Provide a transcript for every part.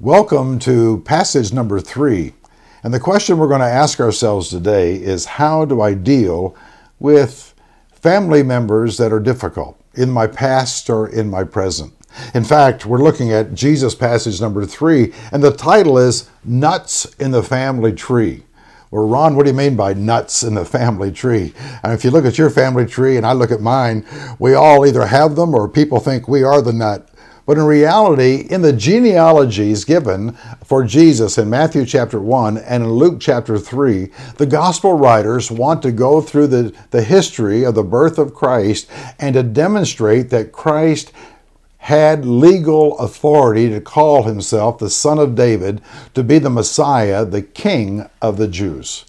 Welcome to passage number 3. And the question we're going to ask ourselves today is, how do I deal with family members that are difficult in my past or in my present? In fact, we're looking at Jesus passage number 3, and the title is Nuts in the Family Tree. Well, Ron, what do you mean by nuts in the family tree? And if you look at your family tree and I look at mine, we all either have them or people think we are the nut. But in reality, in the genealogies given for Jesus in Matthew chapter 1 and in Luke chapter 3, the gospel writers want to go through the history of the birth of Christ and to demonstrate that Christ had legal authority to call himself the Son of David, to be the Messiah, the King of the Jews.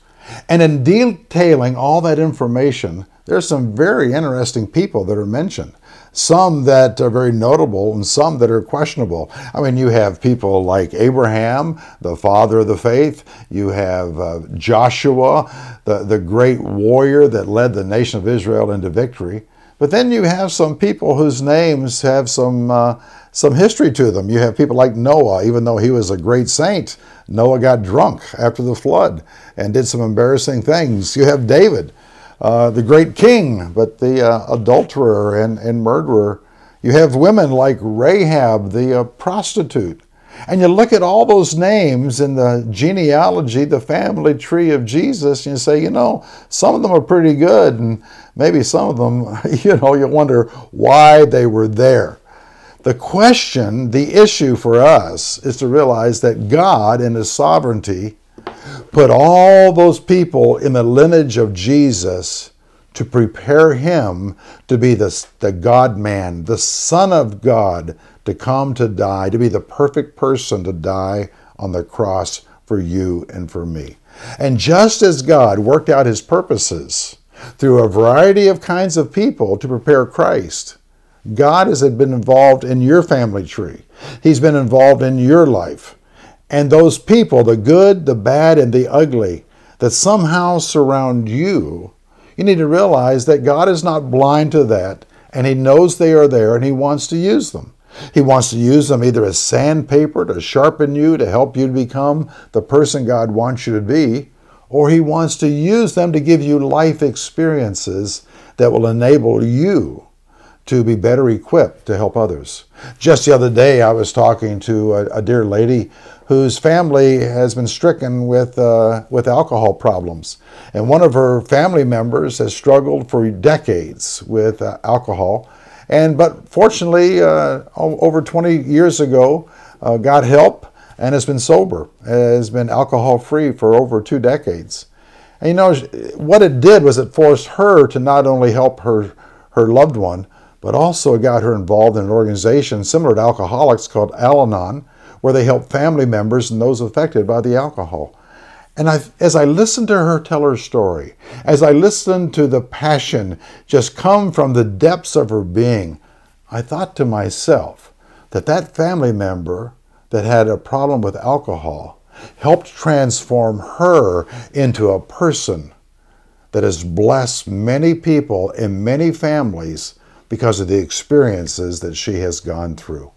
And in detailing all that information, there's some very interesting people that are mentioned. Some that are very notable and some that are questionable. I mean, you have people like Abraham, the father of the faith. You have Joshua, the great warrior that led the nation of Israel into victory. But then you have some people whose names have some history to them. You have people like Noah. Even though he was a great saint, Noah got drunk after the flood and did some embarrassing things. You have David, the great king, but the adulterer and murderer. You have women like Rahab, the prostitute. And you look at all those names in the genealogy, the family tree of Jesus, and you say, some of them are pretty good, and maybe some of them, you wonder why they were there. The question, the issue for us is to realize that God in His sovereignty put all those people in the lineage of Jesus to prepare Him to be the God-man, the Son of God, to come to die, to be the perfect person to die on the cross for you and for me. And just as God worked out His purposes through a variety of kinds of people to prepare Christ, God has been involved in your family tree. He's been involved in your life. And those people, the good, the bad, and the ugly, that somehow surround you, you need to realize that God is not blind to that, and He knows they are there, and He wants to use them. He wants to use them either as sandpaper to sharpen you, to help you to become the person God wants you to be, or He wants to use them to give you life experiences that will enable you to be better equipped to help others. Just the other day, I was talking to a dear lady whose family has been stricken with alcohol problems. And one of her family members has struggled for decades with alcohol. But fortunately, over 20 years ago, got help and has been sober, has been alcohol-free for over 2 decades. And what it did was it forced her to not only help her loved one, but also got her involved in an organization similar to Alcoholics called Al-Anon, where they help family members and those affected by the alcohol. And as I listened to her tell her story, as I listened to the passion just come from the depths of her being, I thought to myself that family member that had a problem with alcohol helped transform her into a person that has blessed many people in many families because of the experiences that she has gone through.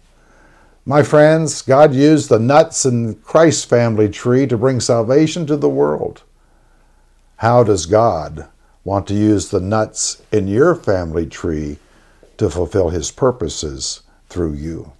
My friends, God used the nuts in Christ's family tree to bring salvation to the world. How does God want to use the nuts in your family tree to fulfill His purposes through you?